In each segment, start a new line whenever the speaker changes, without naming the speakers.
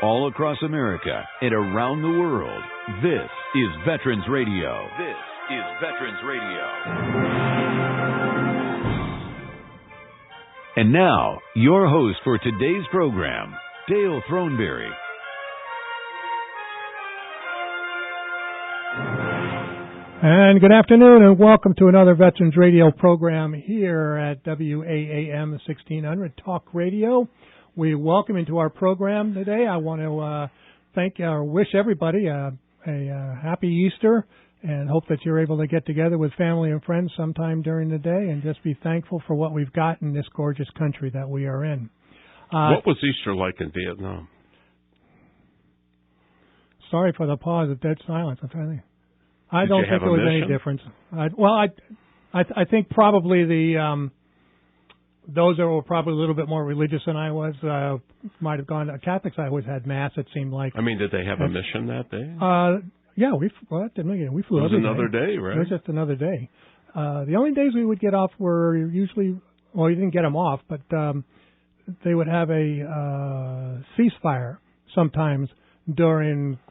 all across America and around the world. This is Veterans Radio. This is Veterans Radio. And now, your host for today's program, Dale Throneberry.
And good afternoon, and welcome to another Veterans Radio program here at WAAM 1600 Talk Radio. We welcome into our program today. I want to thank or wish everybody a happy Easter, and hope that you're able to get together with family and friends sometime during the day and just be thankful for what we've got in this gorgeous country that we are in.
What was Easter like in Vietnam?
Sorry for the pause of dead silence. I'm trying to think. I don't think there was any difference. I think probably those that were probably a little bit more religious than I was might have gone. Catholics, I always had mass. It seemed like.
I mean, did they have a mission that day?
Yeah, we flew. It was
another day, right?
It was just another day. The only days we would get off were usually, well, you didn't get them off, but they would have a ceasefire sometimes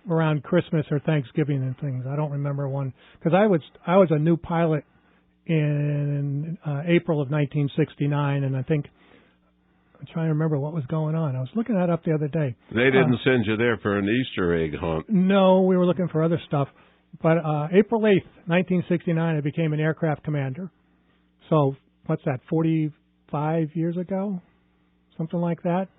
around Christmas or Thanksgiving and things. I don't remember one because I was a new pilot in April of 1969, and I think I'm trying to remember what was going on. I was looking that up the other day.
They didn't send you there for an Easter egg hunt.
No, we were looking for other stuff. But April 8th, 1969, I became an aircraft commander. So what's that? 45 years ago, something like that.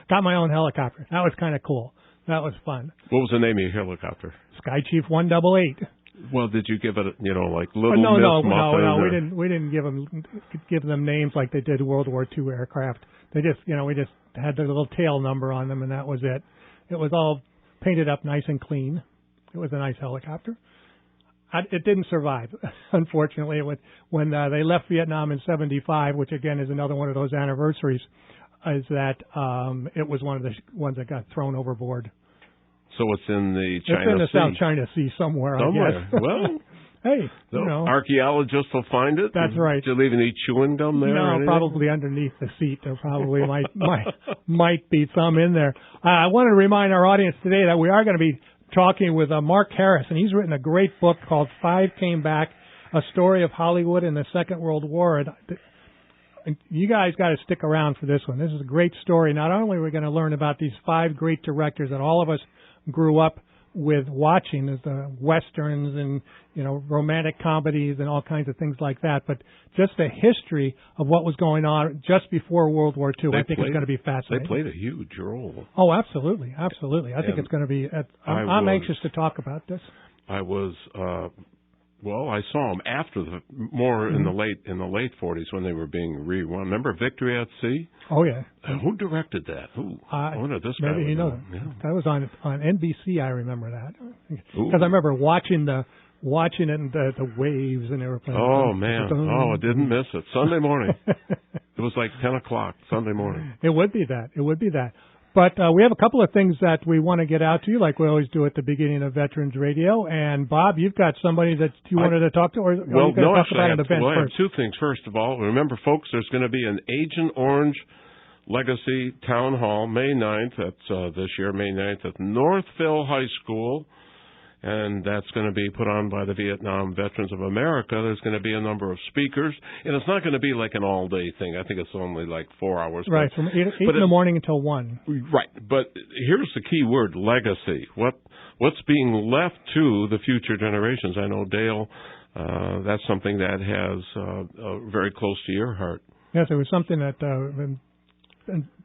Got my own helicopter. That was kind of cool. That was fun.
What was the name of your helicopter?
Sky Chief 188.
Well, did you give it, like Little Miss Muffin?
No. We didn't give them names like they did World War II aircraft. They just, we just had the little tail number on them, and that was it. It was all painted up nice and clean. It was a nice helicopter. It didn't survive, unfortunately. When they left Vietnam in '75, which again is another one of those anniversaries, is that it was one of the ones that got thrown overboard.
So it's in the China Sea.
It's in the South China Sea somewhere, I guess.
Well,
hey,
archaeologists will find it.
That's right.
Did you leave any chewing gum there?
No, probably underneath the seat. There probably might be some in there. I want to remind our audience today that we are going to be talking with Mark Harris, and he's written a great book called Five Came Back, A Story of Hollywood in the Second World War. And you guys got to stick around for this one. This is a great story. Not only are we going to learn about these five great directors that all of us grew up with watching, as the westerns and romantic comedies and all kinds of things like that, but just the history of what was going on just before World War II, I think it's going to be fascinating.
They played a huge role.
Oh, absolutely. I think it's going to be. I'm anxious to talk about this.
I was. I saw them after in the late 40s when they were being rerun. Remember Victory at Sea?
Oh yeah.
Who directed that? I wonder this guy.
Maybe that was on NBC. I remember that because I remember watching it and the waves and everything.
Oh man! I didn't miss it. Sunday morning. It was like 10 o'clock Sunday morning.
It would be that. But we have a couple of things that we want to get out to you, like we always do at the beginning of Veterans Radio. And, Bob, you've got somebody that you wanted to talk to? Or
well,
no, actually, I have
two things. First of all, remember, folks, there's going to be an Agent Orange Legacy Town Hall May 9th. That's this year, May 9th, at Northville High School. And that's going to be put on by the Vietnam Veterans of America. There's going to be a number of speakers. And it's not going to be like an all-day thing. I think it's only like 4 hours.
Right, from 8 in the morning until 1.
Right. But here's the key word, legacy. What's being left to the future generations? I know, Dale, that's something that has very close to your heart.
Yes, it was something that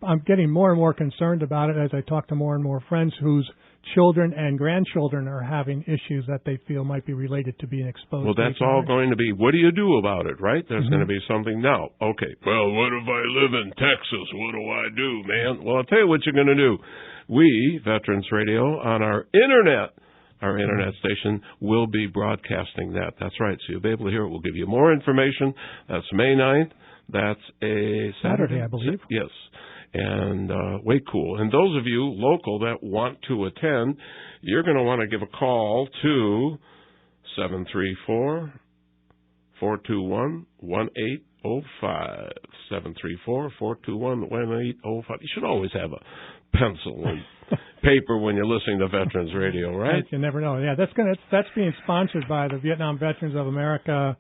I'm getting more and more concerned about it as I talk to more and more friends whose children and grandchildren are having issues that they feel might be related to being exposed.
Well, that's all going to be, what do you do about it, right? There's going to be something now. Okay, well, what if I live in Texas? What do I do, man? Well, I'll tell you what you're going to do. We, Veterans Radio, on our internet station, will be broadcasting that. That's right, so you'll be able to hear it. We'll give you more information. That's May 9th. That's a
Saturday, I believe.
Yes. And way cool. And those of you local that want to attend, you're going to want to give a call to 734-421-1805. 734-421-1805. You should always have a pencil and paper when you're listening to Veterans Radio, right?
You never know. Yeah, that's being sponsored by the Vietnam Veterans of America.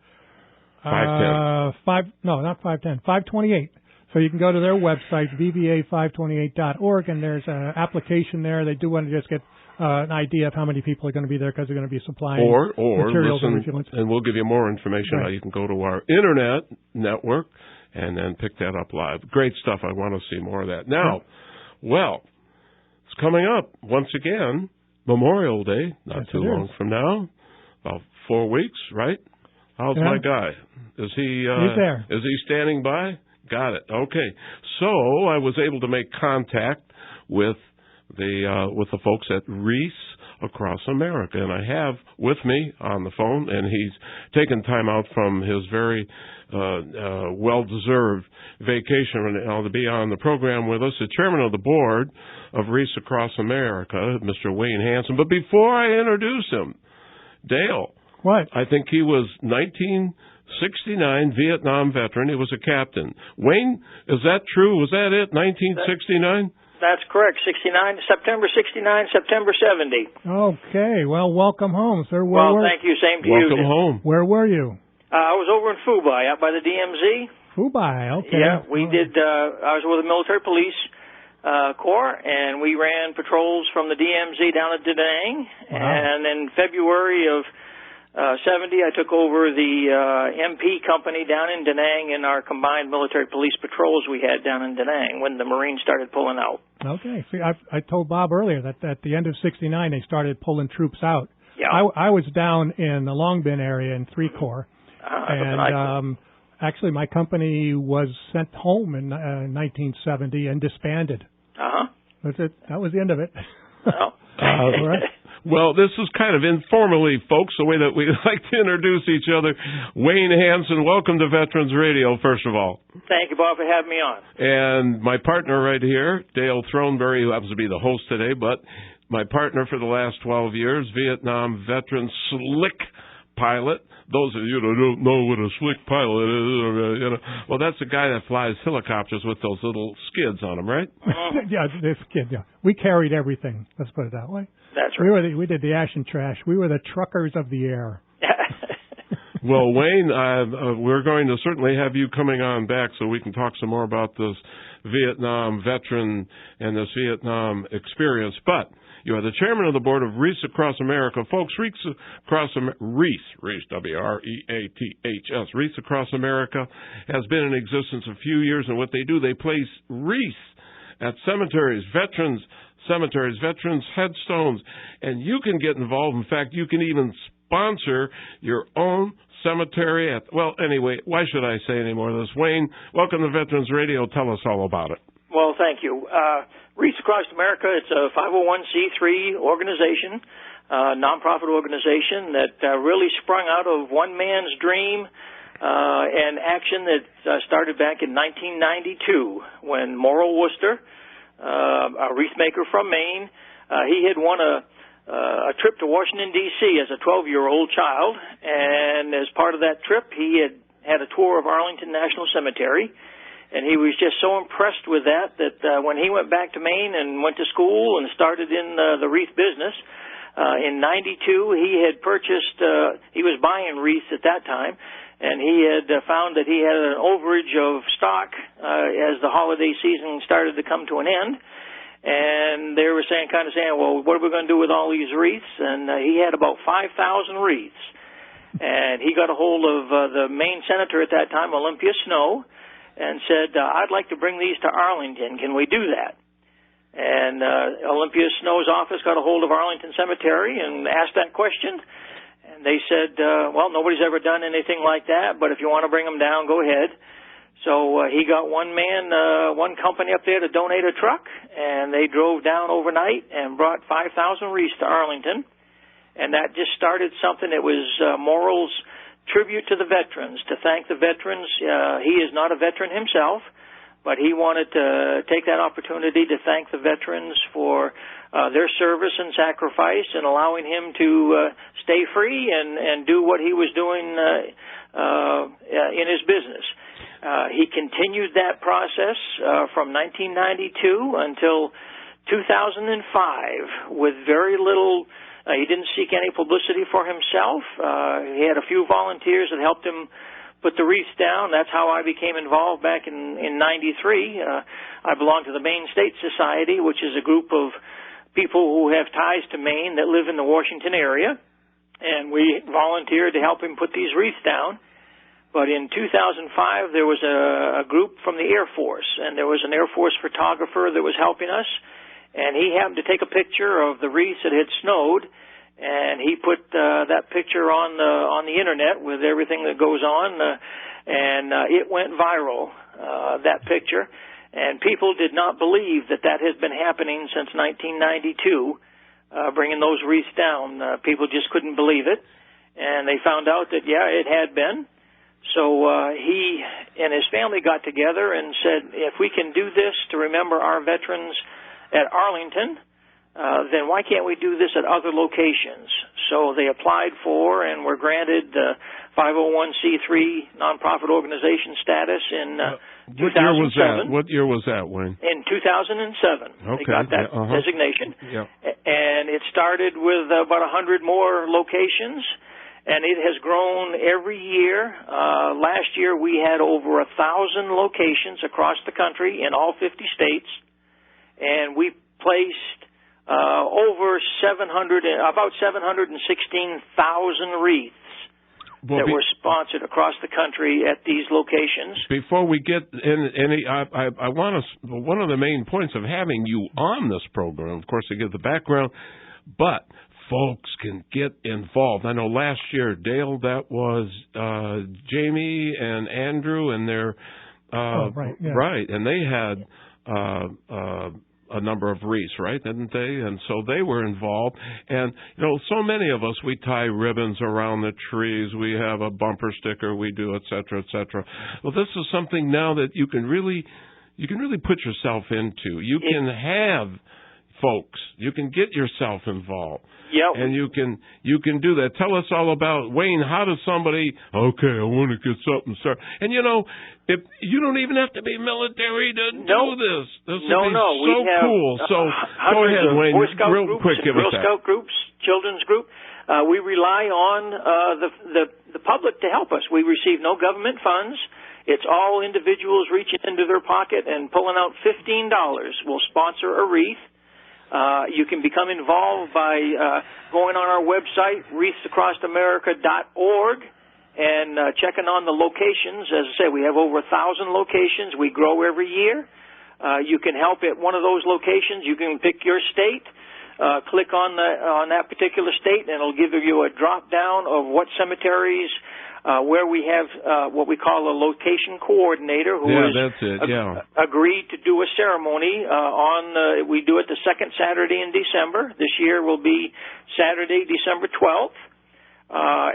510.
Not 510. 528. So you can go to their website, vva528.org, and there's an application there. They do want to just get an idea of how many people are going to be there because they're going to be supplying materials.
Listen, and we'll give you more information.
Right.
How you can go to our internet network and then pick that up live. Great stuff. I want to see more of that. Now, well, it's coming up once again, Memorial Day, not too long from now, about 4 weeks, right? How's my guy? Is he?
He's there.
Is he standing by? Got it. Okay. So I was able to make contact with the folks at Reese across America, and I have with me on the phone, and he's taken time out from his very well-deserved vacation to be on the program with us, the chairman of the board of Reese across America, Mr. Wayne Hanson. But before I introduce him, Dale.
What?
I think he was 1969 Vietnam veteran. He was a captain. Wayne, is that true? Was that it, 1969?
That's correct. September 69, September 70.
Okay. Well, welcome home, sir.
Thank you. Same to you.
Welcome home.
Where were you?
I was over in Phu Bai, out by the DMZ.
Phu Bai, okay.
Yeah, we did. I was with the military police corps, and we ran patrols from the DMZ down at Da Nang.
Wow.
And in February of 70, I took over the MP company down in Da Nang in our combined military police patrols we had down in Da Nang when the Marines started pulling out.
Okay. See, I told Bob earlier that at the end of 69, they started pulling troops out.
Yeah.
I was down in the Long Bin area in 3 Corps. And actually, my company was sent home in 1970 and disbanded. That's it. That was the end of it.
Oh.
All right.
Well, this is kind of informally, folks, the way that we like to introduce each other. Wayne Hanson, welcome to Veterans Radio, first of all.
Thank you, Bob, for having me on.
And my partner right here, Dale Throneberry, who happens to be the host today, but my partner for the last 12 years, Vietnam veteran slick pilot. Those of you that don't know what a slick pilot is, well, that's the guy that flies helicopters with those little skids on them, right?
Yeah, this kid, yeah. We carried everything. Let's put it that way.
That's right.
We did the ash and trash. We were the truckers of the air.
Well, Wayne, we're going to certainly have you coming on back so we can talk some more about this Vietnam veteran and this Vietnam experience. But you are the chairman of the board of Reese Across America. Folks, Reese, W-R-E-A-T-H-S, Reese Across America has been in existence a few years, and what they do, they place wreaths at cemeteries, veterans' cemeteries, veterans' headstones, and you can get involved. In fact, you can even sponsor your own cemetery anyway, why should I say any more of this? Wayne, welcome to Veterans Radio. Tell us all about it.
Well, thank you. Reese Across America, it's a 501c3 organization, nonprofit organization that really sprung out of one man's dream and action that started back in 1992 when Morrill Worcester, a wreath maker from Maine, he had won a trip to Washington, D.C. as a 12-year-old child, and as part of that trip, he had a tour of Arlington National Cemetery, and he was just so impressed with that when he went back to Maine and went to school and started in the wreath business, in 92, he had purchased, he was buying wreaths at that time, and he had found that he had an overage of stock as the holiday season started to come to an end. And they were saying, well, what are we going to do with all these wreaths? And he had about 5,000 wreaths. And he got a hold of the Maine senator at that time, Olympia Snow, and said, I'd like to bring these to Arlington. Can we do that? And Olympia Snow's office got a hold of Arlington Cemetery and asked that question. And they said, well, nobody's ever done anything like that, but if you want to bring them down, go ahead. So he got one company up there to donate a truck, and they drove down overnight and brought 5,000 wreaths to Arlington. And that just started something that was Morrill's tribute to the veterans, to thank the veterans. He is not a veteran himself, but he wanted to take that opportunity to thank the veterans for their service and sacrifice and allowing him to stay free and do what he was doing in his business. He continued that process from 1992 until 2005 with very little. He didn't seek any publicity for himself. He had a few volunteers that helped him put the wreaths down. That's how I became involved back in 93. I belong to the Maine State Society, which is a group of people who have ties to Maine that live in the Washington area, and we volunteered to help him put these wreaths down. But in 2005, there was a group from the Air Force, and there was an Air Force photographer that was helping us, and he happened to take a picture of the wreaths that had snowed, and he put that picture on the internet with everything that goes on, and it went viral, that picture. And people did not believe that had been happening since 1992, bringing those wreaths down. People just couldn't believe it, and they found out that, yeah, it had been. So he and his family got together and said, if we can do this to remember our veterans at Arlington, then why can't we do this at other locations? So they applied for and were granted 501c3 nonprofit organization status in 2007.
What year was that, Wayne?
In 2007.
Okay.
They got that designation.
Yeah.
And it started with about 100 more locations, and it has grown every year. Last year we had over 1,000 locations across the country in all 50 states, and we placed about 716,000 wreaths that were sponsored across the country at these locations.
Before we get any, I want to. One of the main points of having you on this program, of course, to give the background, but folks can get involved. I know last year, Dale, that was Jamie and Andrew and their right, and they had a number of wreaths, right, didn't they? And so they were involved. And, you know, so many of us, we tie ribbons around the trees. We have a bumper sticker we do, et cetera, et cetera. Well, this is something now that you can really put yourself into. You can have folks. You can get yourself involved.
Yep.
And you can do that. Tell us all about, Wayne, how does somebody, okay, I want to get something started. And, you know, if you don't even have to be military to do this. This would be so cool. So go ahead, Wayne, real quick, give us that. Girl Scout
groups, children's group. We rely on the public to help us. We receive no government funds. It's all individuals reaching into their pocket and pulling out $15. We'll sponsor a wreath. You can become involved by going on our website, wreathsacrossamerica.org, and checking on the locations. As I say, we have over 1,000 locations. We grow every year. You can help at one of those locations. You can pick your state, click on that particular state, and it'll give you a drop-down of what cemeteries where we have what we call a location coordinator who agreed to do a ceremony we do it the second Saturday in December. This year will be Saturday, December 12th.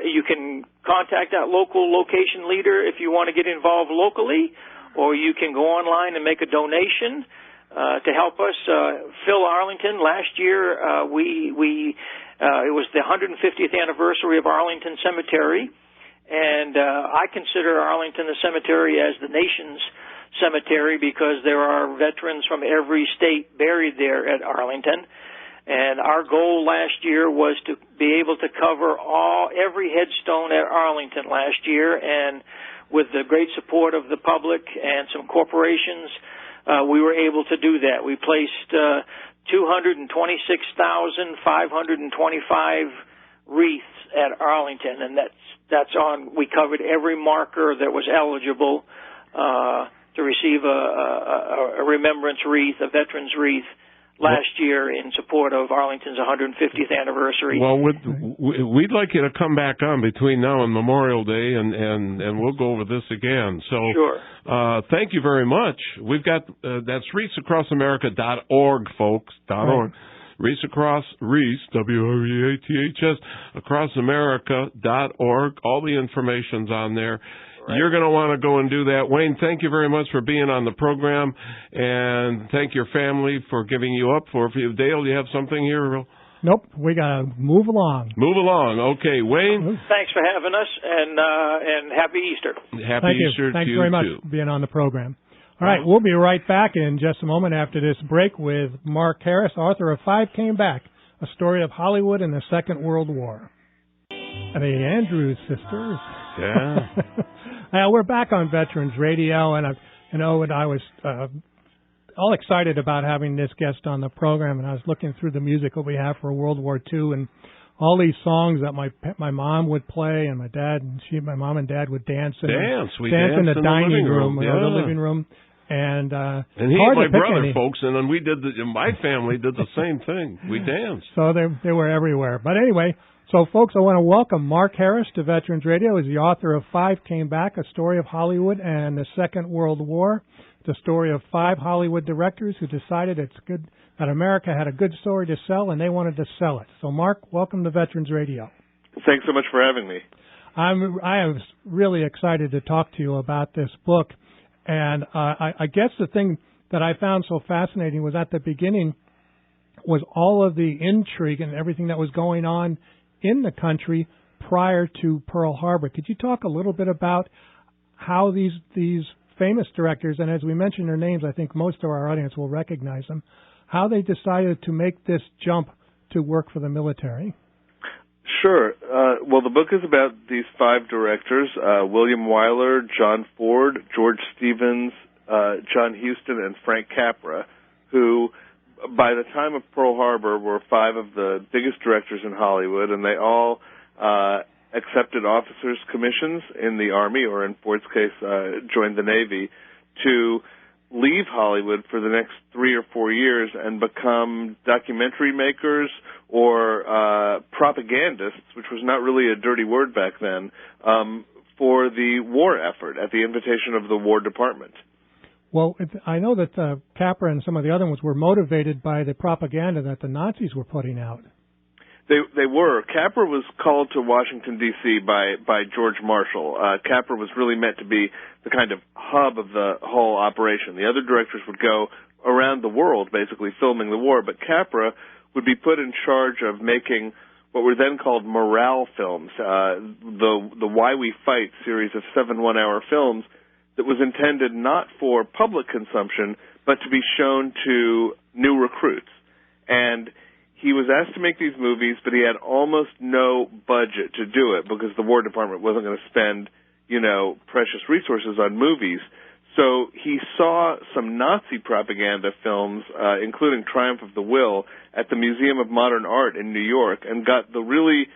You can contact that local location leader if you want to get involved locally, or you can go online and make a donation to help us fill Arlington. Last year it was the 150th anniversary of Arlington Cemetery. And I consider Arlington the cemetery as the nation's cemetery because there are veterans from every state buried there at Arlington. And our goal last year was to be able to cover every headstone at Arlington last year. And with the great support of the public and some corporations, we were able to do that. We placed 226,525 wreaths at Arlington, and that's on. We covered every marker that was eligible to receive a remembrance wreath, a veteran's wreath, last year in support of Arlington's 150th anniversary.
Well, we'd like you to come back on between now and Memorial Day, and we'll go over this again. So,
sure.
Thank you very much. We've got that's wreathsacrossamerica.org, folks. .org. Wreaths across, WREATHS, acrossamerica.org. All the information's on there. Right. You're going to want to go and do that. Wayne, thank you very much for being on the program, and thank your family for giving you up for you. Dale, you have something here?
Nope, we got to move along.
Move along. Okay, Wayne.
Thanks for having us, and Happy Easter.
Happy Easter
Thanks
to you,
very much
too.
for being on the program. All right, we'll be right back in just a moment after this break with Mark Harris, author of Five Came Back, a story of Hollywood in the Second World War. The Andrews sisters.
Yeah.
We're back on Veterans Radio, and I was all excited about having this guest on the program, and I was looking through the music that we have for World War II, and all these songs that my mom would play, and my mom and dad would dance in the dining room,
yeah.
the living room. And
he and my brother, folks, and then my family did the same thing. We danced.
So they were everywhere. But anyway, so folks, I want to welcome Mark Harris to Veterans Radio. He's the author of Five Came Back, a story of Hollywood and the Second World War. The story of 5 Hollywood directors who decided it's good that America had a good story to sell, and they wanted to sell it. So, Mark, welcome to Veterans Radio.
Thanks so much for having me.
I am really excited to talk to you about this book. And I guess the thing that I found so fascinating was at the beginning was all of the intrigue and everything that was going on in the country prior to Pearl Harbor. Could you talk a little bit about how these famous directors, and as we mentioned their names, I think most of our audience will recognize them, how they decided to make this jump to work for the military?
Sure. Well, the book is about these 5 directors, William Wyler, John Ford, George Stevens, John Huston, and Frank Capra, who, by the time of Pearl Harbor, were 5 of the biggest directors in Hollywood, and they all accepted officers' commissions in the Army, or in Ford's case, joined the Navy, to leave Hollywood for the next 3 or 4 years and become documentary makers or propagandists, which was not really a dirty word back then, for the war effort at the invitation of the War Department.
Well, I know that Capra and some of the other ones were motivated by the propaganda that the Nazis were putting out.
They were. Capra was called to Washington, D.C. by George Marshall. Capra was really meant to be the kind of hub of the whole operation. The other directors would go around the world, basically filming the war, but Capra would be put in charge of making what were then called morale films, the Why We Fight series of 7 one-hour films that was intended not for public consumption, but to be shown to new recruits. And he was asked to make these movies, but he had almost no budget to do it because the War Department wasn't going to spend, precious resources on movies. So he saw some Nazi propaganda films, including Triumph of the Will, at the Museum of Modern Art in New York, and got the really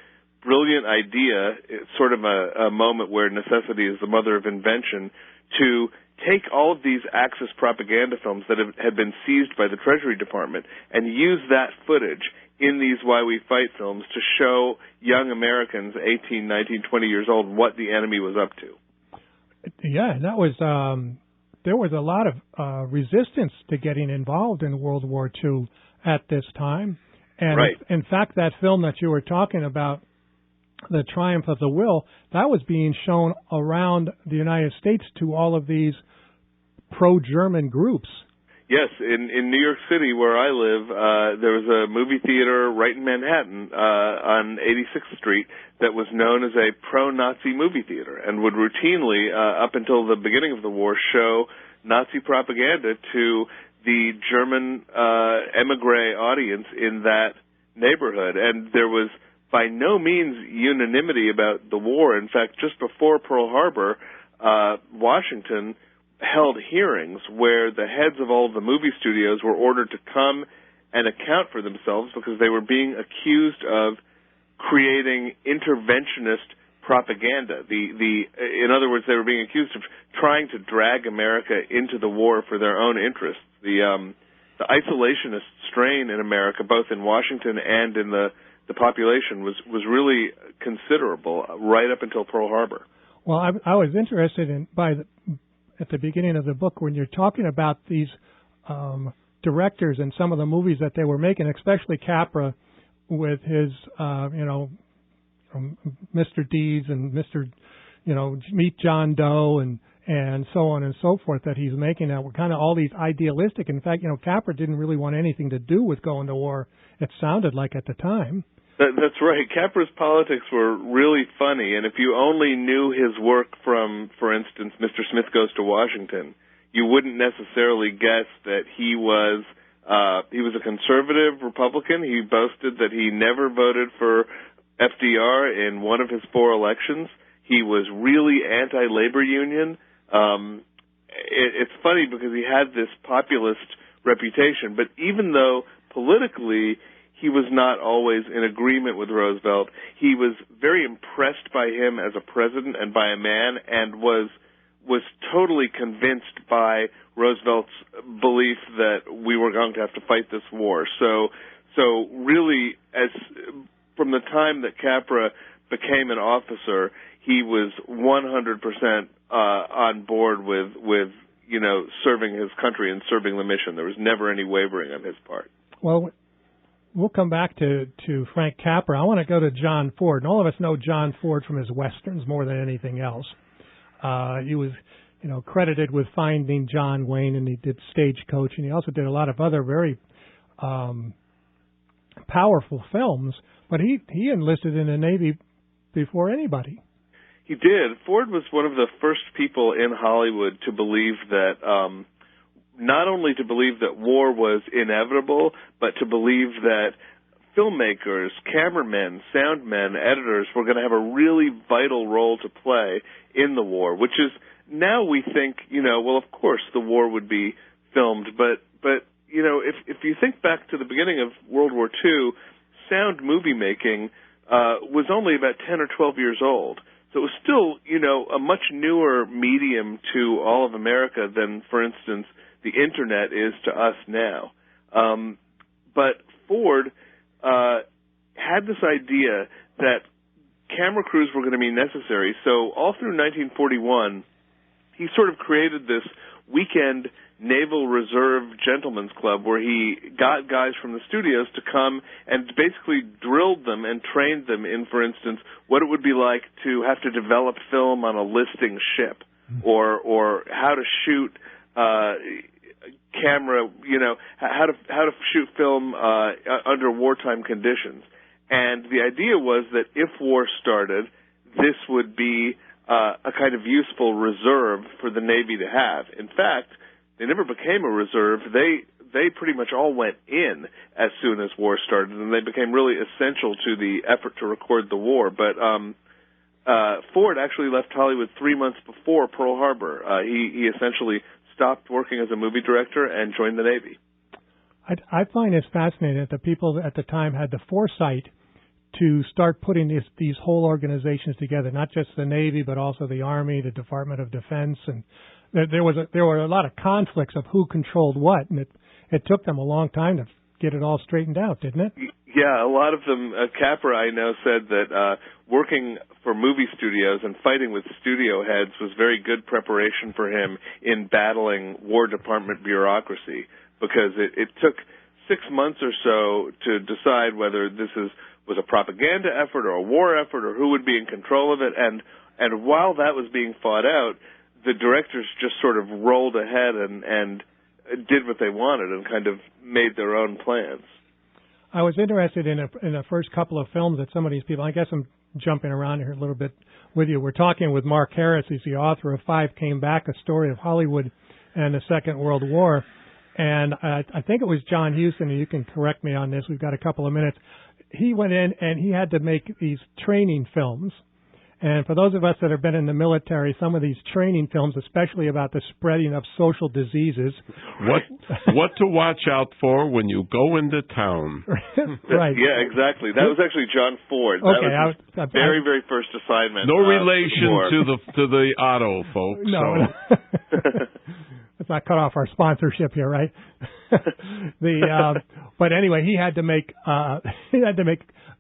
brilliant idea, sort of a moment where necessity is the mother of invention, to take all of these Axis propaganda films that had been seized by the Treasury Department and use that footage in these Why We Fight films to show young Americans, 18, 19, 20 years old, what the enemy was up to.
Yeah, that was there was a lot of resistance to getting involved in World War II at this time. And
right.
In fact, that film that you were talking about, The Triumph of the Will, that was being shown around the United States to all of these pro-German groups.
Yes, in New York City, where I live, there was a movie theater right in Manhattan on 86th Street that was known as a pro-Nazi movie theater and would routinely, up until the beginning of the war, show Nazi propaganda to the German emigre audience in that neighborhood. And there was by no means unanimity about the war. In fact, just before Pearl Harbor, Washington held hearings where the heads of all of the movie studios were ordered to come and account for themselves because they were being accused of creating interventionist propaganda. In other words, they were being accused of trying to drag America into the war for their own interests. The isolationist strain in America, both in Washington and in the population, was really considerable right up until Pearl Harbor.
Well, I was interested in at the beginning of the book when you're talking about these directors and some of the movies that they were making, especially Capra with his, Mr. Deeds and Mr. Meet John Doe and and so on and so forth that he's making that were kind of all these idealistic. In fact, Capra didn't really want anything to do with going to war. It sounded like at the time.
That's right. Capra's politics were really funny, and if you only knew his work from, for instance, Mr. Smith Goes to Washington, you wouldn't necessarily guess that he was a conservative Republican. He boasted that he never voted for FDR in one of his 4 elections. He was really anti-labor union. It's funny because he had this populist reputation, but even though politically he was not always in agreement with Roosevelt, he was very impressed by him as a president and by a man, and was totally convinced by Roosevelt's belief that we were going to have to fight this war. So really, from the time that Capra became an officer, he was 100% on board with serving his country and serving the mission. There was never any wavering on his part.
Well, we'll come back to Frank Capra. I want to go to John Ford. And all of us know John Ford from his Westerns more than anything else. He was, credited with finding John Wayne, and he did Stagecoach, and he also did a lot of other very powerful films. But he enlisted in the Navy before anybody.
He did. Ford was one of the first people in Hollywood to believe that, not only to believe that war was inevitable, but to believe that filmmakers, cameramen, sound men, editors were going to have a really vital role to play in the war, which is, now we think, well, of course the war would be filmed, but if you think back to the beginning of World War II, sound movie making was only about 10 or 12 years old. So it was still, a much newer medium to all of America than, for instance, the Internet is to us now. But Ford had this idea that camera crews were going to be necessary. So all through 1941, he sort of created this weekend Naval Reserve Gentlemen's Club where he got guys from the studios to come and basically drilled them and trained them in, for instance, what it would be like to have to develop film on a listing ship, or how to shoot camera, how to shoot film under wartime conditions. And the idea was that if war started, this would be a kind of useful reserve for the Navy to have. In fact, they never became a reserve. They pretty much all went in as soon as war started, and they became really essential to the effort to record the war. But Ford actually left Hollywood 3 months before Pearl Harbor. He essentially stopped working as a movie director and joined the Navy.
I find it fascinating that the people at the time had the foresight to start putting these whole organizations together, not just the Navy, but also the Army, the Department of Defense, and there were a lot of conflicts of who controlled what, and it took them a long time to get it all straightened out, didn't it?
Yeah, a lot of them. Capra, I know, said that working for movie studios and fighting with studio heads was very good preparation for him in battling War Department bureaucracy, because it took 6 months or so to decide whether this was a propaganda effort or a war effort or who would be in control of it. And while that was being fought out, the directors just sort of rolled ahead and did what they wanted and kind of made their own plans.
I was interested in the first couple of films that some of these people, I guess I'm jumping around here a little bit with you. We're talking with Mark Harris. He's the author of Five Came Back, A Story of Hollywood and the Second World War. And I think it was John Huston, and you can correct me on this. We've got a couple of minutes. He went in and he had to make these training films. And for those of us that have been in the military, some of these training films, especially about the spreading of social diseases.
What to watch out for when you go into town.
Right.
Yeah, exactly. That was actually John Ford.
Okay,
that was his very first assignment.
No relation to the auto folks.
No.
So.
Let's not cut off our sponsorship here, right? But anyway, he had to make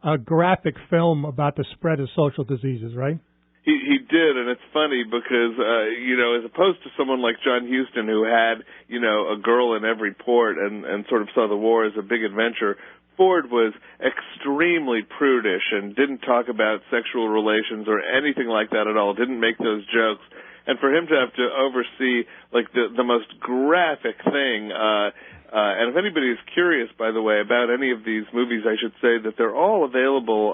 a graphic film about the spread of social diseases, right?
He did, and it's funny because as opposed to someone like John Huston, who had a girl in every port and sort of saw the war as a big adventure, Ford was extremely prudish and didn't talk about sexual relations or anything like that at all. Didn't make those jokes. and for him to have to oversee like the most graphic thing. And if anybody is curious, by the way, about any of these movies, I should say that they're all available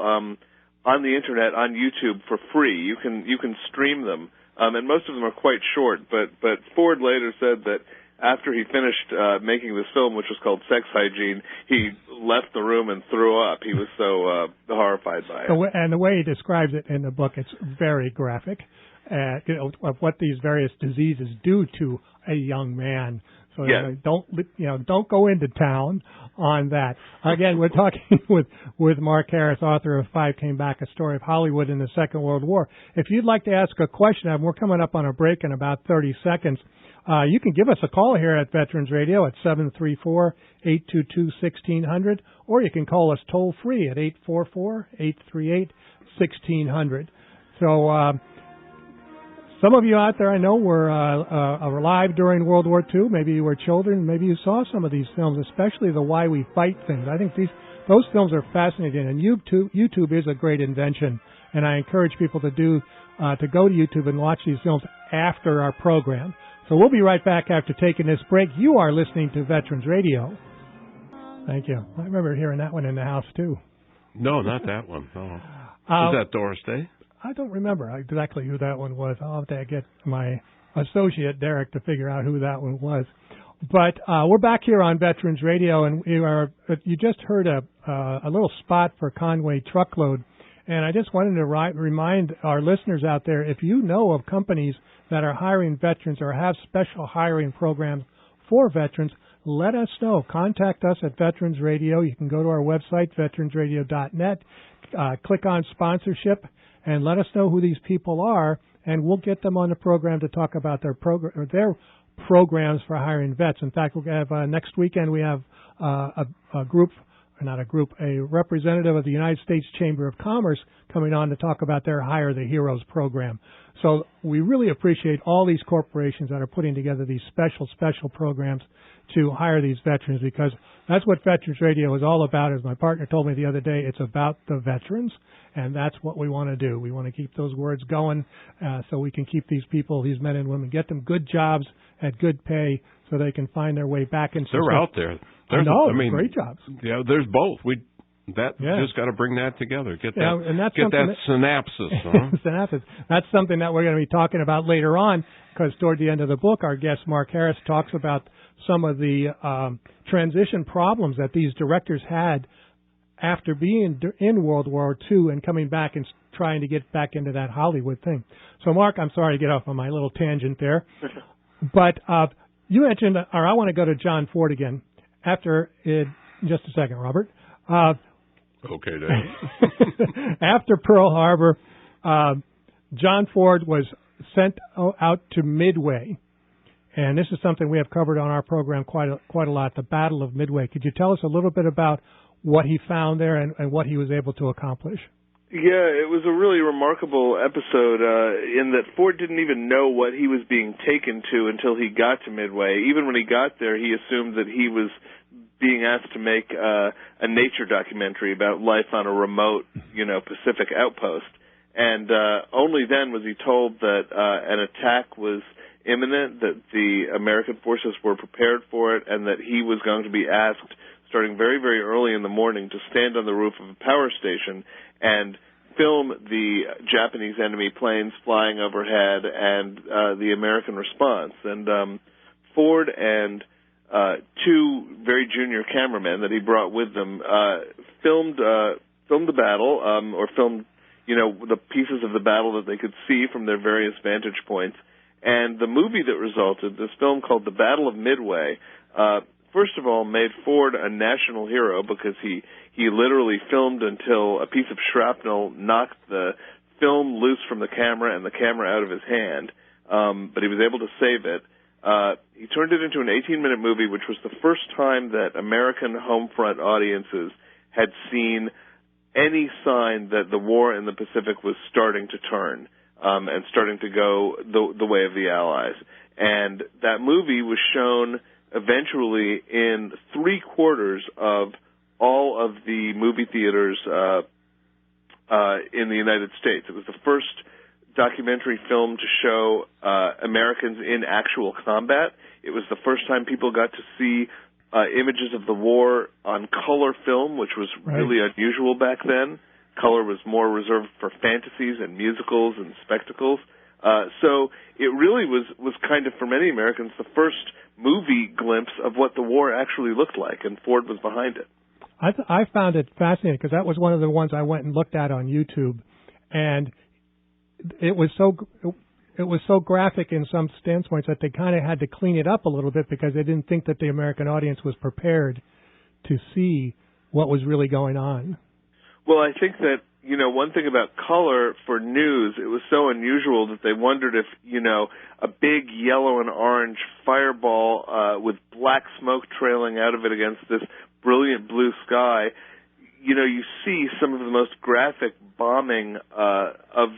on the internet on YouTube for free. You can stream them, and most of them are quite short. But Ford later said that after he finished making this film, which was called Sex Hygiene, he left the room and threw up. He was so horrified by it.
And the way he describes it in the book, it's very graphic, of what these various diseases do to a young man. So don't go into town on that. Again, we're talking with Mark Harris, author of Five Came Back, A Story of Hollywood in the Second World War. If you'd like to ask a question, we're coming up on a break in about 30 seconds. You can give us a call here at Veterans Radio at 734-822-1600, or you can call us toll free at 844-838-1600. So some of you out there I know were alive during World War II. Maybe you were children. Maybe you saw some of these films, especially the Why We Fight things. I think those films are fascinating, and YouTube is a great invention. And I encourage people to go to YouTube and watch these films after our program. So we'll be right back after taking this break. You are listening to Veterans Radio. Thank you. I remember hearing that one in the house, too.
No, not that one. No. Was that Doris Day?
I don't remember exactly who that one was. I'll have to get my associate, Derek, to figure out who that one was. But we're back here on Veterans Radio, and you just heard a little spot for Conway Truckload. And I just wanted to remind our listeners out there, if you know of companies that are hiring veterans or have special hiring programs for veterans, let us know. Contact us at Veterans Radio. You can go to our website, veteransradio.net, click on sponsorship, and let us know who these people are, and we'll get them on the program to talk about their programs for hiring vets. In fact, we'll have next weekend we have a representative of the United States Chamber of Commerce coming on to talk about their Hire the Heroes program. So we really appreciate all these corporations that are putting together these special programs to hire these veterans, because that's what Veterans Radio is all about. As my partner told me the other day, it's about the veterans, and that's what we want to do. We want to keep those words going so we can keep these people, these men and women, get them good jobs at good pay so they can find their way back into
They're out there.
Great jobs.
Yeah, there's both. Just got to bring that together. Get that synapses. Huh?
Synapses. That's something that we're going to be talking about later on, because toward the end of the book, our guest Mark Harris talks about some of the transition problems that these directors had after being in World War II and coming back and trying to get back into that Hollywood thing. So, Mark, I'm sorry to get off on my little tangent there, but you mentioned, or I want to go to John Ford again. Just a second, Robert.
Okay, Dave.
After Pearl Harbor, John Ford was sent out to Midway, and this is something we have covered on our program quite a lot, the Battle of Midway. Could you tell us a little bit about what he found there and what he was able to accomplish?
Yeah, it was a really remarkable episode in that Ford didn't even know what he was being taken to until he got to Midway. Even when he got there, he assumed that he was being asked to make a nature documentary about life on a remote, Pacific outpost. And only then was he told that an attack was imminent, that the American forces were prepared for it, and that he was going to be asked, starting very, very early in the morning, to stand on the roof of a power station and film the Japanese enemy planes flying overhead and the American response. And Ford and two very junior cameramen that he brought with them filmed the battle, or filmed the pieces of the battle that they could see from their various vantage points. And the movie that resulted, this film called The Battle of Midway, first of all, made Ford a national hero, because he literally filmed until a piece of shrapnel knocked the film loose from the camera and the camera out of his hand, but he was able to save it. He turned it into an 18-minute movie, which was the first time that American home front audiences had seen any sign that the war in the Pacific was starting to turn and starting to go the way of the Allies. And that movie was shown eventually in 3/4 of all of the movie theaters in the United States. It was the first documentary film to show Americans in actual combat. It was the first time people got to see images of the war on color film, which was really unusual back then. Color was more reserved for fantasies and musicals and spectacles. So it really was kind of, for many Americans, the first movie glimpse of what the war actually looked like, and Ford was behind it.
I found it fascinating because that was one of the ones I went and looked at on YouTube, and it was so graphic in some standpoints that they kind of had to clean it up a little bit because they didn't think that the American audience was prepared to see what was really going on.
Well, I think that, one thing about color for news, it was so unusual that they wondered if, a big yellow and orange fireball with black smoke trailing out of it against this brilliant blue sky, you see some of the most graphic bombing of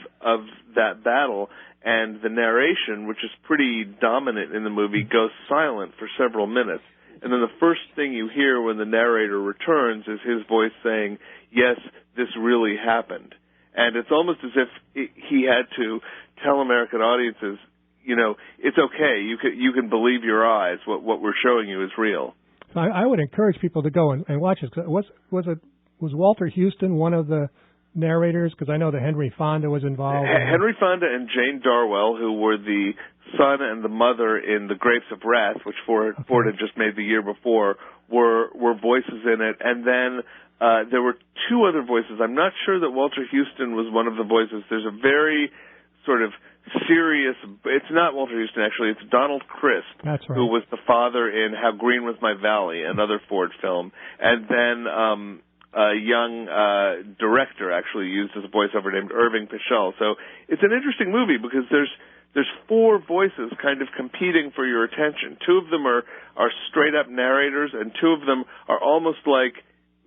that battle, and the narration, which is pretty dominant in the movie, goes silent for several minutes. And then the first thing you hear when the narrator returns is his voice saying, "Yes, this really happened." And it's almost as if he had to tell American audiences, it's okay. You can believe your eyes. What we're showing you is real.
So I would encourage people to go and watch this. Was Walter Huston one of the narrators? Because I know that Henry Fonda was involved.
Henry Fonda and Jane Darwell, who were the son and the mother in The Grapes of Wrath, which Ford had just made the year before, were voices in it. And then there were two other voices. I'm not sure that Walter Huston was one of the voices. There's a very sort of serious, it's not Walter Huston actually, it's Donald Crisp, who was the father in How Green Was My Valley, another Ford film. And then a young director actually used as a voiceover named Irving Pichel. So it's an interesting movie because there's four voices kind of competing for your attention. Two of them are straight up narrators, and two of them are almost like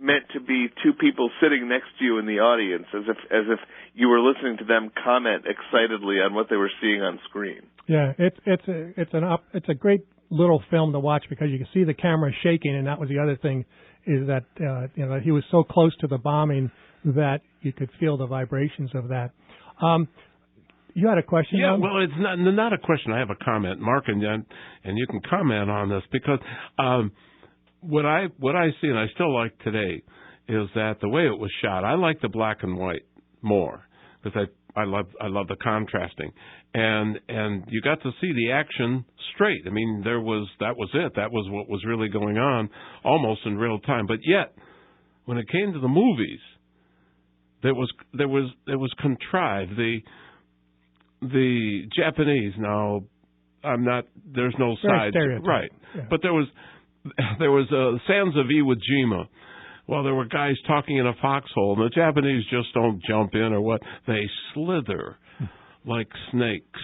meant to be two people sitting next to you in the audience, as if you were listening to them comment excitedly on what they were seeing on screen. Yeah,
it's a great little film to watch because you can see the camera shaking, and that was the other thing, is that he was so close to the bombing that you could feel the vibrations of that. You had a question?
Yeah, well, it's not a question. I have a comment, Mark, and you can comment on this because what I see, and I still like today, is that the way it was shot. I like the black and white more because I love the contrasting, and you got to see the action straight. I mean, that was it. That was what was really going on, almost in real time. But yet, when it came to the movies, there was contrived. The Japanese, now I'm not. There's no sides, right? Yeah. But there was Sands of Iwo Jima. Well, there were guys talking in a foxhole, and the Japanese just don't jump in or what. They slither like snakes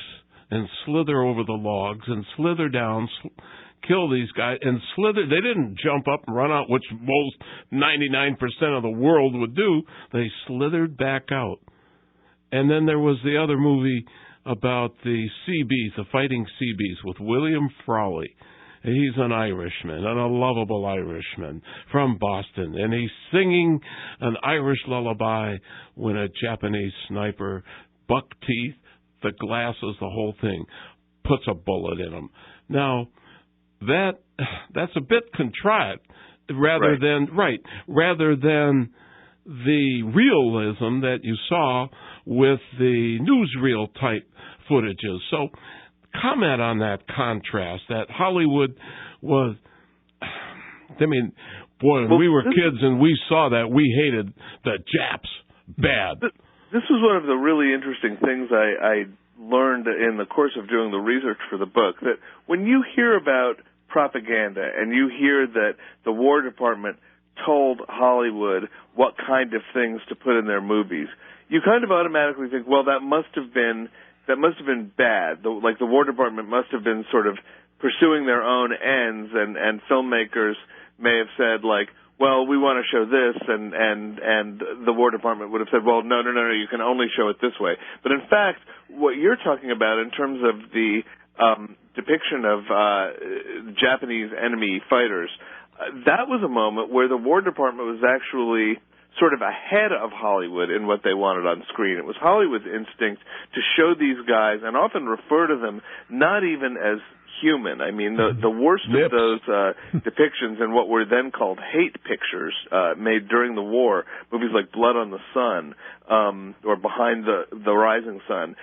and slither over the logs and slither down, kill these guys, and slither. They didn't jump up and run out, which most 99% of the world would do. They slithered back out. And then there was the other movie about the Seabees, the fighting Seabees, with William Frawley. He's an Irishman, and a lovable Irishman from Boston, and he's singing an Irish lullaby when a Japanese sniper, buck teeth, the glasses, the whole thing, puts a bullet in him. Now, that's a bit contrived, rather than the realism that you saw with the newsreel type footages. So comment on that contrast, that Hollywood was, I mean, boy, when we were kids and we saw that, we hated the Japs bad.
This was one of the really interesting things I learned in the course of doing the research for the book, that when you hear about propaganda and you hear that the War Department told Hollywood what kind of things to put in their movies, you kind of automatically think, well, that must have been bad. The War Department must have been sort of pursuing their own ends, and filmmakers may have said, like, well, we want to show this, and the War Department would have said, well, no, you can only show it this way. But in fact, what you're talking about in terms of the depiction of Japanese enemy fighters, that was a moment where the War Department was actually sort of ahead of Hollywood in what they wanted on screen. It was Hollywood's instinct to show these guys and often refer to them not even as human. I mean, the worst of those depictions in what were then called hate pictures made during the war, movies like Blood on the Sun or Behind the Rising Sun,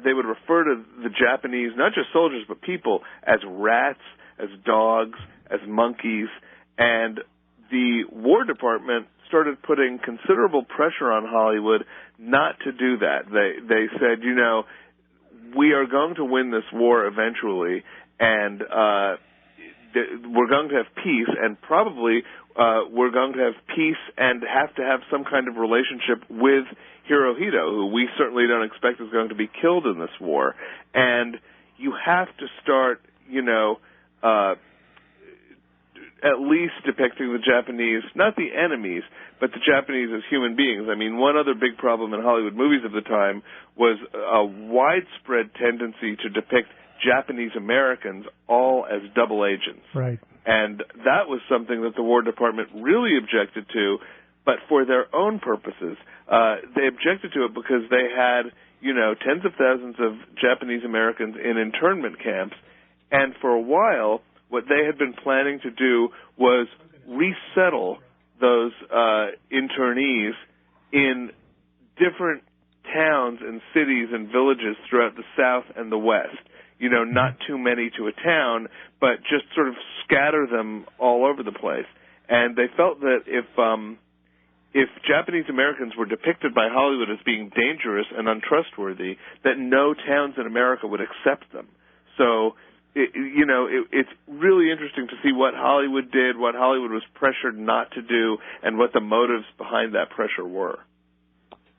they would refer to the Japanese, not just soldiers but people, as rats, as dogs, as monkeys, and the War Department started putting considerable pressure on Hollywood not to do that. They said, you know, we are going to win this war eventually, and we're going to have peace, and probably we're going to have peace and have to have some kind of relationship with Hirohito, who we certainly don't expect is going to be killed in this war. And you have to start, you know, at least depicting the Japanese, not the enemies, but the Japanese as human beings. I mean, one other big problem in Hollywood movies of the time was a widespread tendency to depict Japanese Americans all as double agents.
Right.
And that was something that the War Department really objected to, but for their own purposes. They objected to it because they had, you know, tens of thousands of Japanese Americans in internment camps, and for a while, what they had been planning to do was resettle those internees in different towns and cities and villages throughout the South and the West. You know, not too many to a town, but just sort of scatter them all over the place. And they felt that if Japanese Americans were depicted by Hollywood as being dangerous and untrustworthy, that no towns in America would accept them. So, it's really interesting to see what Hollywood did, what Hollywood was pressured not to do, and what the motives behind that pressure were.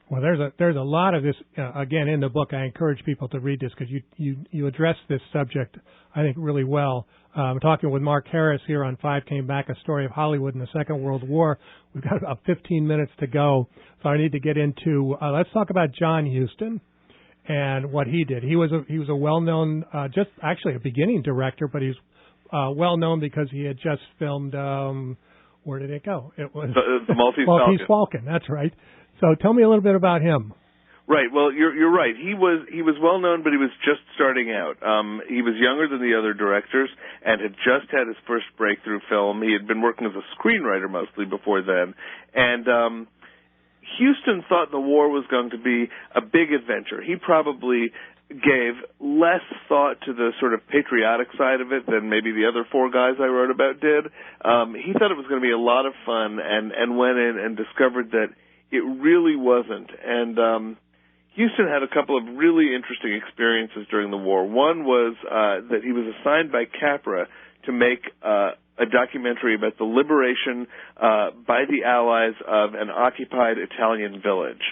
Well, there's a lot of this, again, in the book. I encourage people to read this because you address this subject, I think, really well. I'm talking with Mark Harris here on 5 Came Back, a story of Hollywood in the Second World War. We've got about 15 minutes to go, so I need to get into, let's talk about John Huston and what he did. He was a well-known, just actually a beginning director, but he's well-known because he had just filmed, where did it go? It was
the
Maltese Falcon, that's right. So tell me a little bit about him.
Right. Well, you're right. He was well known, but he was just starting out. He was younger than the other directors and had just had his first breakthrough film. He had been working as a screenwriter mostly before then, and Huston thought the war was going to be a big adventure. He probably gave less thought to the sort of patriotic side of it than maybe the other 4 guys I wrote about did. He thought it was going to be a lot of fun, and went in and discovered that it really wasn't. And Huston had a couple of really interesting experiences during the war. One was that he was assigned by Capra to make a documentary about the liberation by the Allies of an occupied Italian village.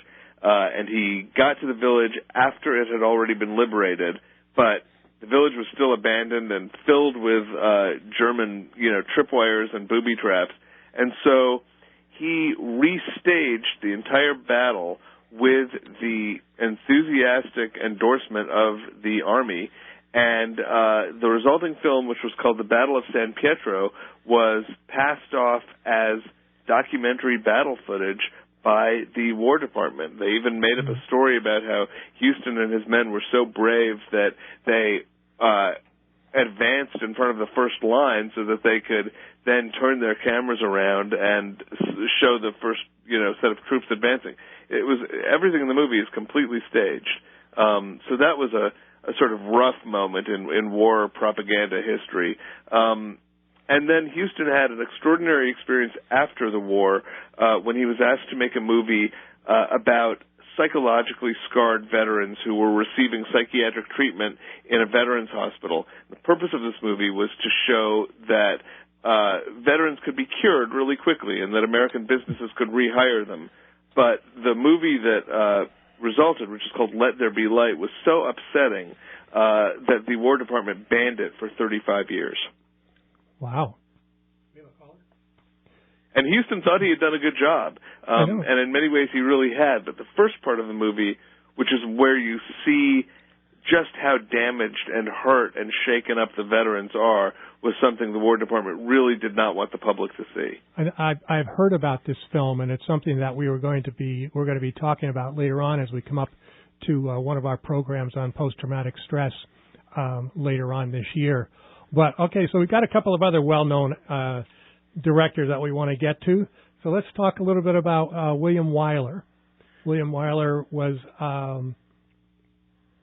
And he got to the village after it had already been liberated, but the village was still abandoned and filled with German, tripwires and booby traps. And so he restaged the entire battle with the enthusiastic endorsement of the Army, and the resulting film, which was called The Battle of San Pietro, was passed off as documentary battle footage by the War Department. They even made up a story about how Huston and his men were so brave that they advanced in front of the first line so that they could then turn their cameras around and show the first, set of troops advancing. It was, everything in the movie is completely staged. So that was a sort of rough moment in war propaganda history. And then Huston had an extraordinary experience after the war when he was asked to make a movie about psychologically scarred veterans who were receiving psychiatric treatment in a veterans hospital. The purpose of this movie was to show that veterans could be cured really quickly and that American businesses could rehire them. But the movie that resulted, which is called Let There Be Light, was so upsetting that the War Department banned it for 35 years.
Wow.
And Huston thought he had done a good job, and in many ways he really had. But the first part of the movie, which is where you see just how damaged and hurt and shaken up the veterans are was something the War Department really did not want the public to see.
And I've heard about this film, and it's something that we're going to be talking about later on as we come up to one of our programs on post-traumatic stress later on this year. But, okay, so we've got a couple of other well-known directors that we want to get to. So let's talk a little bit about William Wyler. William Wyler was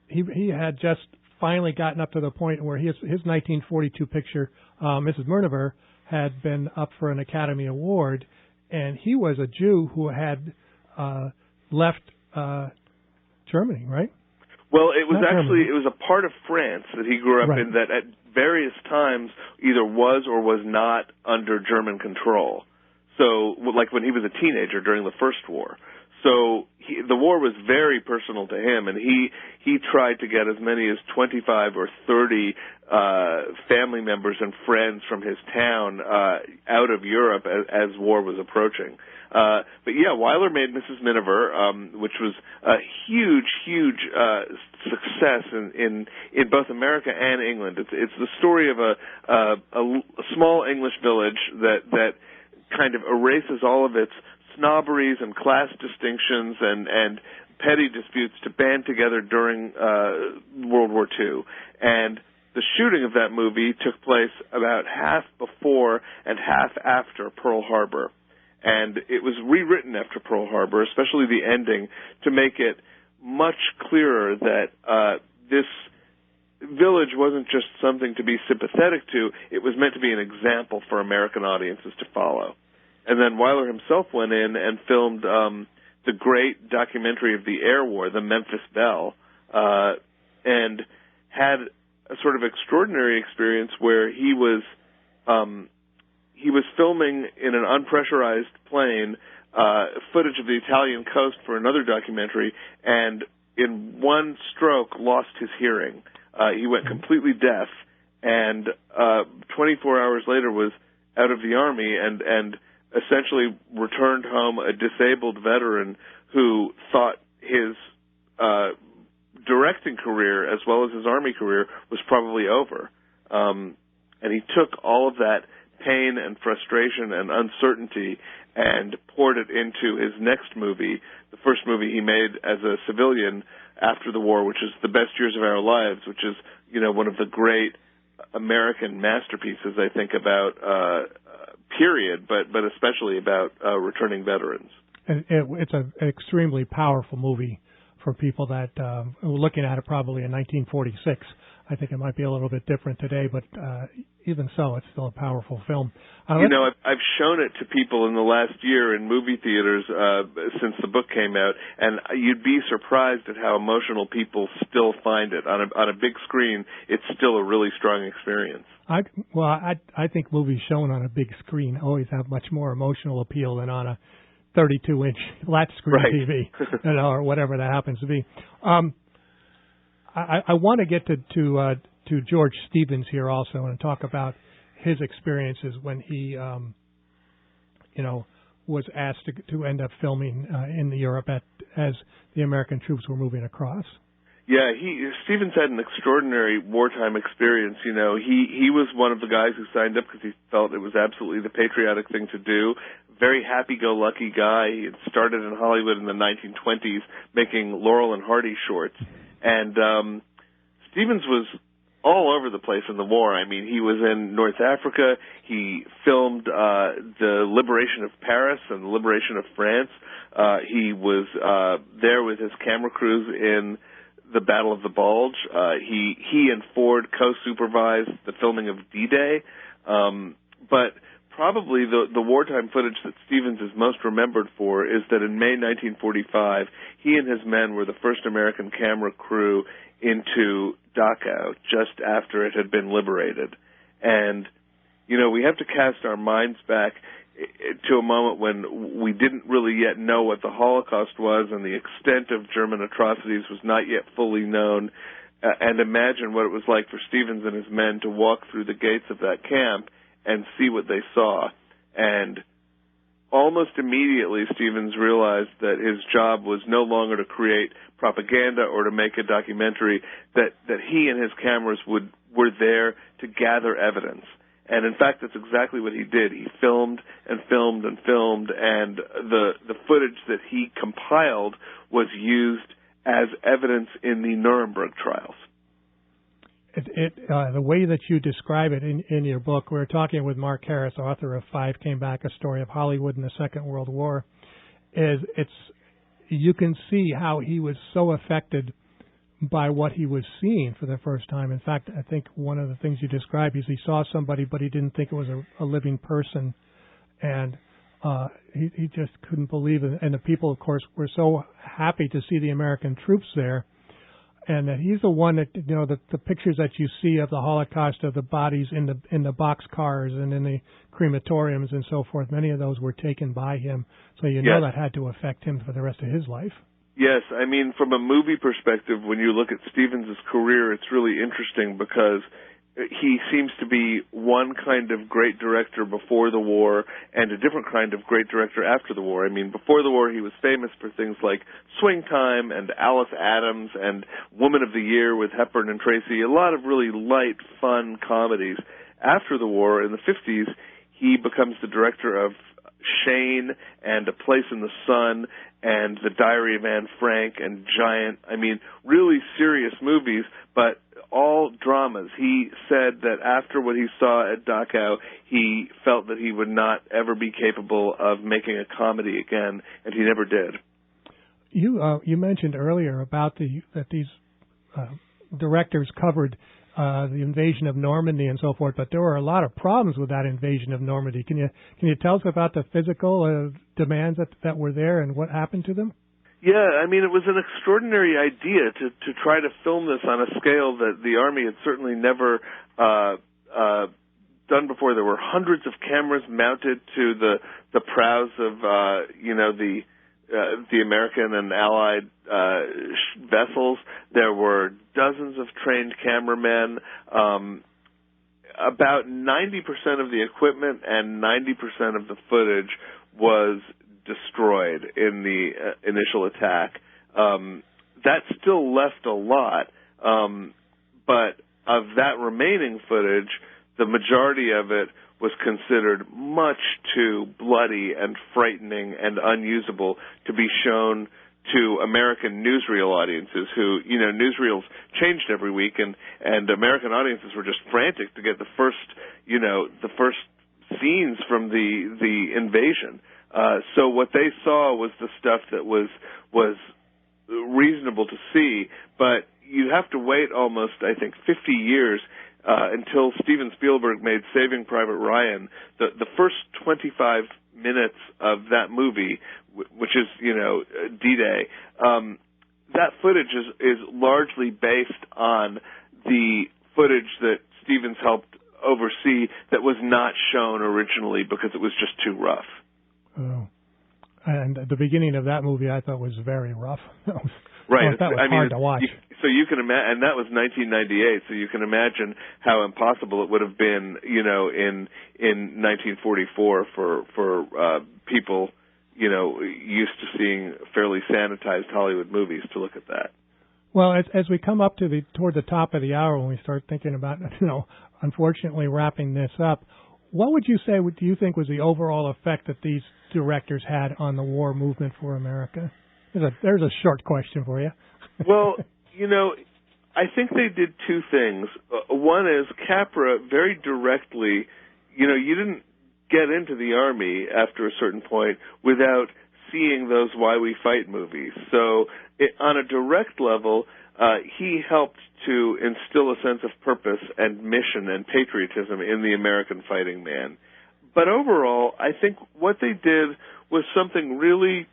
he had just finally gotten up to the point where his 1942 picture, Mrs. Murniver, had been up for an Academy Award, and he was a Jew who had left Germany, right?
Well, it was
Germany.
it was a part of France that he grew up in that at various times either was or was not under German control. So, like when he was a teenager during the First War. So the war was very personal to him, and he tried to get as many as 25 or 30 family members and friends from his town out of Europe as war was approaching. But yeah, Wyler made Mrs. Miniver, which was a huge success in both America and England. It's the story of a small English village that kind of erases all of its snobberies and class distinctions and petty disputes to band together during World War II. And the shooting of that movie took place about half before and half after Pearl Harbor. And it was rewritten after Pearl Harbor, especially the ending, to make it much clearer that this village wasn't just something to be sympathetic to, it was meant to be an example for American audiences to follow. And then Wyler himself went in and filmed the great documentary of the air war, The Memphis Belle, and had a sort of extraordinary experience where he was filming in an unpressurized plane footage of the Italian coast for another documentary, and in one stroke lost his hearing. He went completely deaf, and 24 hours later was out of the Army and essentially returned home a disabled veteran who thought his directing career as well as his Army career was probably over. And he took all of that pain and frustration and uncertainty and poured it into his next movie, the first movie he made as a civilian after the war, which is The Best Years of Our Lives, which is, one of the great American masterpieces, I think, about period, but especially about returning veterans.
And it's an extremely powerful movie for people that were looking at it probably in 1946. I think it might be a little bit different today, but even so, it's still a powerful film.
I've shown it to people in the last year in movie theaters since the book came out, and you'd be surprised at how emotional people still find it. On a big screen, it's still a really strong experience.
I think movies shown on a big screen always have much more emotional appeal than on a 32-inch flat screen TV, or whatever that happens to be. I want to get to George Stevens here also and talk about his experiences when he, was asked to end up filming in Europe as the American troops were moving across.
Yeah, Stevens had an extraordinary wartime experience. He was one of the guys who signed up because he felt it was absolutely the patriotic thing to do. Very happy-go-lucky guy. He had started in Hollywood in the 1920s making Laurel and Hardy shorts. And Stevens was all over the place in the war. I mean, he was in North Africa. He filmed the liberation of Paris and the liberation of France. He was there with his camera crews in the Battle of the Bulge. He and Ford co-supervised the filming of D-Day. But probably the wartime footage that Stevens is most remembered for is that in May 1945, he and his men were the first American camera crew into Dachau just after it had been liberated. And, we have to cast our minds back to a moment when we didn't really yet know what the Holocaust was and the extent of German atrocities was not yet fully known, and imagine what it was like for Stevens and his men to walk through the gates of that camp and see what they saw. And almost immediately, Stevens realized that his job was no longer to create propaganda or to make a documentary, that he and his cameras were there to gather evidence. And in fact, that's exactly what he did. He filmed and filmed and filmed, and the footage that he compiled was used as evidence in the Nuremberg trials.
The way that you describe it in your book, we were talking with Mark Harris, author of Five Came Back, A Story of Hollywood in the Second World War, you can see how he was so affected by what he was seeing for the first time. In fact, I think one of the things you described is he saw somebody, but he didn't think it was a living person, and he just couldn't believe it. And the people, of course, were so happy to see the American troops there. And that he's the one that, the pictures that you see of the Holocaust, of the bodies in the boxcars and in the crematoriums and so forth, many of those were taken by him. So know that had to affect him for the rest of his life.
Yes, I mean, from a movie perspective, when you look at Stevens' career, it's really interesting because he seems to be one kind of great director before the war and a different kind of great director after the war. I mean, before the war, he was famous for things like Swing Time and Alice Adams and Woman of the Year with Hepburn and Tracy, a lot of really light, fun comedies. After the war, in the 50s, he becomes the director of Shane and A Place in the Sun and The Diary of Anne Frank and Giant. I mean, really serious movies, but all dramas. He said that after what he saw at Dachau, he felt that he would not ever be capable of making a comedy again, and he never did.
You mentioned earlier about that these directors covered the invasion of Normandy and so forth, but there were a lot of problems with that invasion of Normandy. Can you tell us about the physical demands that were there and what happened to them?
Yeah, I mean, it was an extraordinary idea to try to film this on a scale that the Army had certainly never done before. There were hundreds of cameras mounted to the prows of the American and Allied vessels. There were dozens of trained cameramen. About 90% of the equipment and 90% of the footage was destroyed in the initial attack. That still left a lot, but of that remaining footage, the majority of it was considered much too bloody and frightening and unusable to be shown to American newsreel audiences who, newsreels changed every week, and American audiences were just frantic to get the first scenes from the invasion. So what they saw was the stuff that was reasonable to see, but you have to wait almost, I think, 50 years until Steven Spielberg made Saving Private Ryan. The first 25 minutes of that movie, which is, D-Day, that footage is largely based on the footage that Stevens helped oversee that was not shown originally because it was just too rough.
Oh. And the beginning of that movie I thought was very rough.
Right.
That was hard to watch.
So you can imagine, and that was 1998, so you can imagine how impossible it would have been, in 1944 for people, used to seeing fairly sanitized Hollywood movies to look at that.
Well, as we come up toward the top of the hour, when we start thinking about, unfortunately wrapping this up, what would you say, do you think was the overall effect that these directors had on the war movement for America? There's a short question for you.
Well, I think they did two things. One is Capra very directly, you didn't get into the Army after a certain point without seeing those Why We Fight movies. So on a direct level, he helped to instill a sense of purpose and mission and patriotism in the American fighting man. But overall, I think what they did was something really,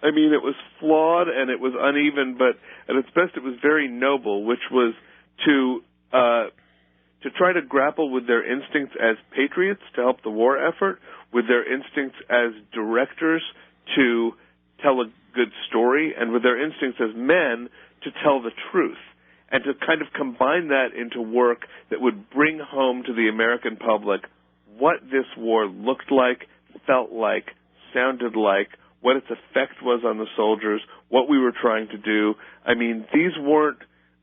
it was flawed and it was uneven, but at its best it was very noble, which was to try to grapple with their instincts as patriots to help the war effort, with their instincts as directors to tell a good story, and with their instincts as men to tell the truth, and to kind of combine that into work that would bring home to the American public what this war looked like, felt like, sounded like, what its effect was on the soldiers, what we were trying to do. I mean, these weren't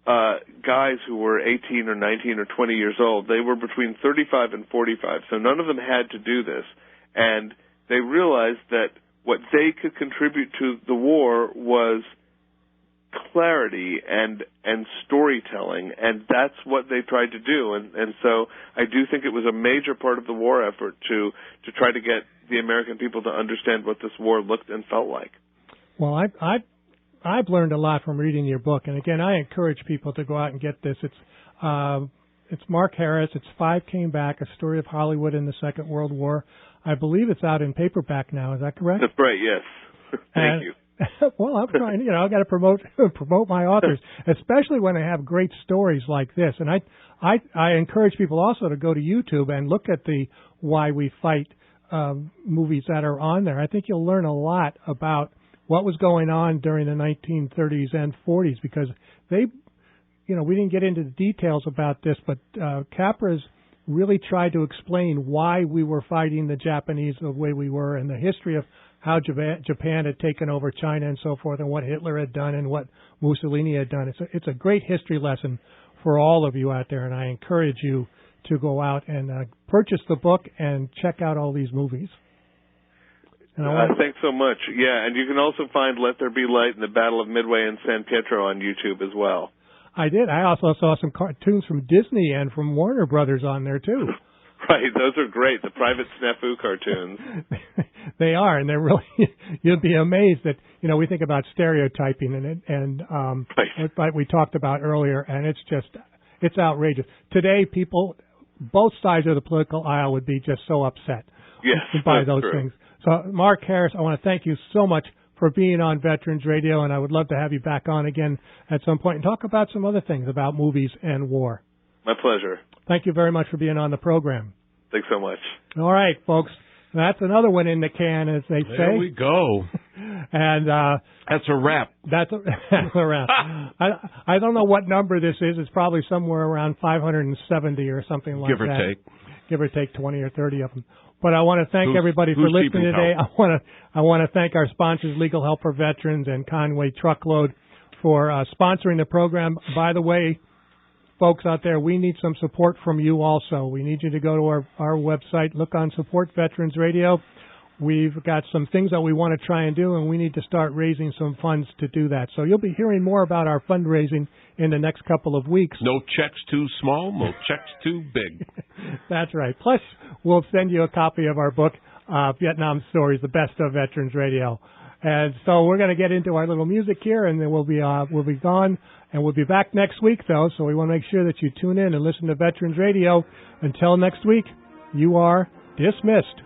guys who were 18 or 19 or 20 years old. They were between 35 and 45, so none of them had to do this. And they realized that what they could contribute to the war was clarity and storytelling, and that's what they tried to do. And so I do think it was a major part of the war effort to try to get the American people to understand what this war looked and felt like.
Well, I've learned a lot from reading your book, and again, I encourage people to go out and get this. It's Mark Harris. It's Five Came Back: A Story of Hollywood in the Second World War. I believe it's out in paperback now. Is that correct?
That's right. Yes. Thank you.
Well, I'm trying. I've got to promote my authors, especially when they have great stories like this. And I encourage people also to go to YouTube and look at the Why We Fight movies that are on there. I think you'll learn a lot about what was going on during the 1930s and 40s, because we didn't get into the details about this, but Capra's really tried to explain why we were fighting the Japanese the way we were, and the history of how Japan had taken over China and so forth, and what Hitler had done and what Mussolini had done. It's a great history lesson for all of you out there, and I encourage you to go out and purchase the book and check out all these movies.
Thanks so much. Yeah, and you can also find Let There Be Light and the Battle of Midway and San Pietro on YouTube as well.
I did. I also saw some cartoons from Disney and from Warner Brothers on there, too.
Right, those are great, the Private Snafu cartoons.
They are, and they're really, you'll be amazed that, we think about stereotyping and
right.
Like we talked about earlier, and it's outrageous. Today, people, both sides of the political aisle would be just so upset by those things. So, Mark Harris, I want to thank you so much for being on Veterans Radio, and I would love to have you back on again at some point and talk about some other things about movies and war.
My pleasure.
Thank you very much for being on the program.
Thanks so much.
All right, folks. That's another one in the can, as they say.
There we go.
And
that's a wrap.
That's a wrap. I don't know what number this is. It's probably somewhere around 570 or something like that.
Give or take.
Give or take 20 or 30 of them. But I want to thank everybody for listening today. I want to thank our sponsors, Legal Help for Veterans and Conway Truckload, for sponsoring the program. By the way, folks out there, we need some support from you also. We need you to go to our website, look on Support Veterans Radio. We've got some things that we want to try and do, and we need to start raising some funds to do that. So you'll be hearing more about our fundraising in the next couple of weeks.
No checks too small, no checks too big.
That's right. Plus, we'll send you a copy of our book, Vietnam Stories, the Best of Veterans Radio. And so we're going to get into our little music here, and then we'll be gone. And we'll be back next week, though, so we want to make sure that you tune in and listen to Veterans Radio. Until next week, you are dismissed.